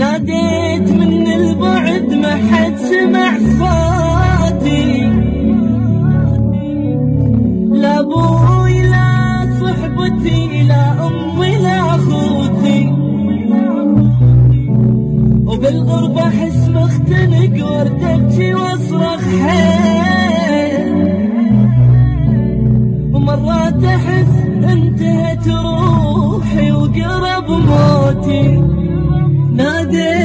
ناديت من البعد ما حد سمع صوتي، لا ابوي لا صحبتي لا امي لا اخوتي، وبالغربة احس مختنق وارد ابكي واصرخ حيل، ومرات احس انتهت روحي وقرب موتي. ناديت